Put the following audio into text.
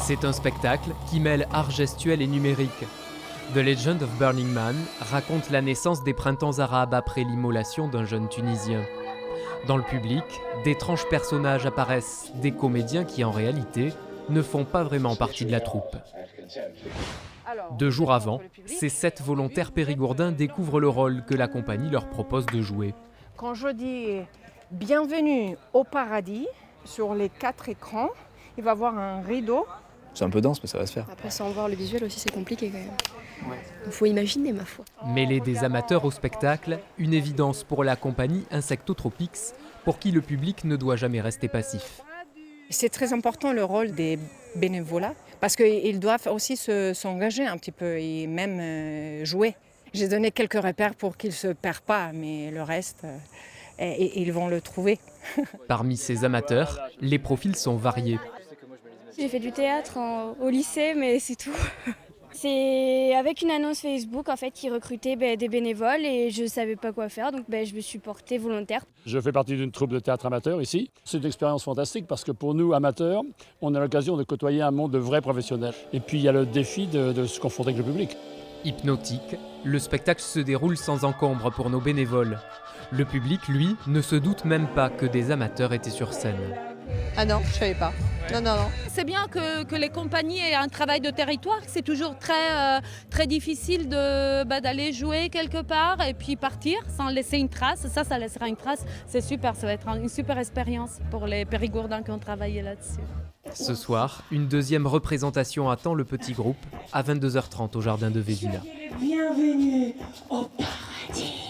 C'est un spectacle qui mêle art gestuel et numérique. The Legend of Burning Man raconte la naissance des printemps arabes après l'immolation d'un jeune Tunisien. Dans le public, d'étranges personnages apparaissent, des comédiens qui en réalité ne font pas vraiment partie de la troupe. 2 jours avant, ces 7 volontaires périgourdins découvrent le rôle que la compagnie leur propose de jouer. Quand je dis bienvenue au paradis, sur les 4 écrans, il va y avoir un rideau. C'est un peu dense, mais ça va se faire. Après, sans voir le visuel aussi, c'est compliqué quand même. Il faut imaginer, ma foi. Mêler des amateurs au spectacle, une évidence pour la compagnie Insectotropics, pour qui le public ne doit jamais rester passif. C'est très important le rôle des bénévolats, parce qu'ils doivent aussi s'engager un petit peu et même jouer. J'ai donné quelques repères pour qu'ils ne se perdent pas, mais le reste, ils vont le trouver. Parmi ces amateurs, les profils sont variés. J'ai fait du théâtre au lycée, mais c'est tout. C'est avec une annonce Facebook en fait qui recrutait des bénévoles et je ne savais pas quoi faire, donc je me suis portée volontaire. Je fais partie d'une troupe de théâtre amateur ici. C'est une expérience fantastique parce que pour nous, amateurs, on a l'occasion de côtoyer un monde de vrais professionnels. Et puis il y a le défi de se confronter avec le public. Hypnotique, le spectacle se déroule sans encombre pour nos bénévoles. Le public, lui, ne se doute même pas que des amateurs étaient sur scène. Ah non, je savais pas. Non. C'est bien que les compagnies aient un travail de territoire. C'est toujours très difficile d'aller jouer quelque part et puis partir sans laisser une trace. Ça laissera une trace. C'est super, ça va être une super expérience pour les Périgourdins qui ont travaillé là-dessus. Ce soir, une deuxième représentation attend le petit groupe à 22h30 au jardin de Vévilla. Bienvenue au paradis.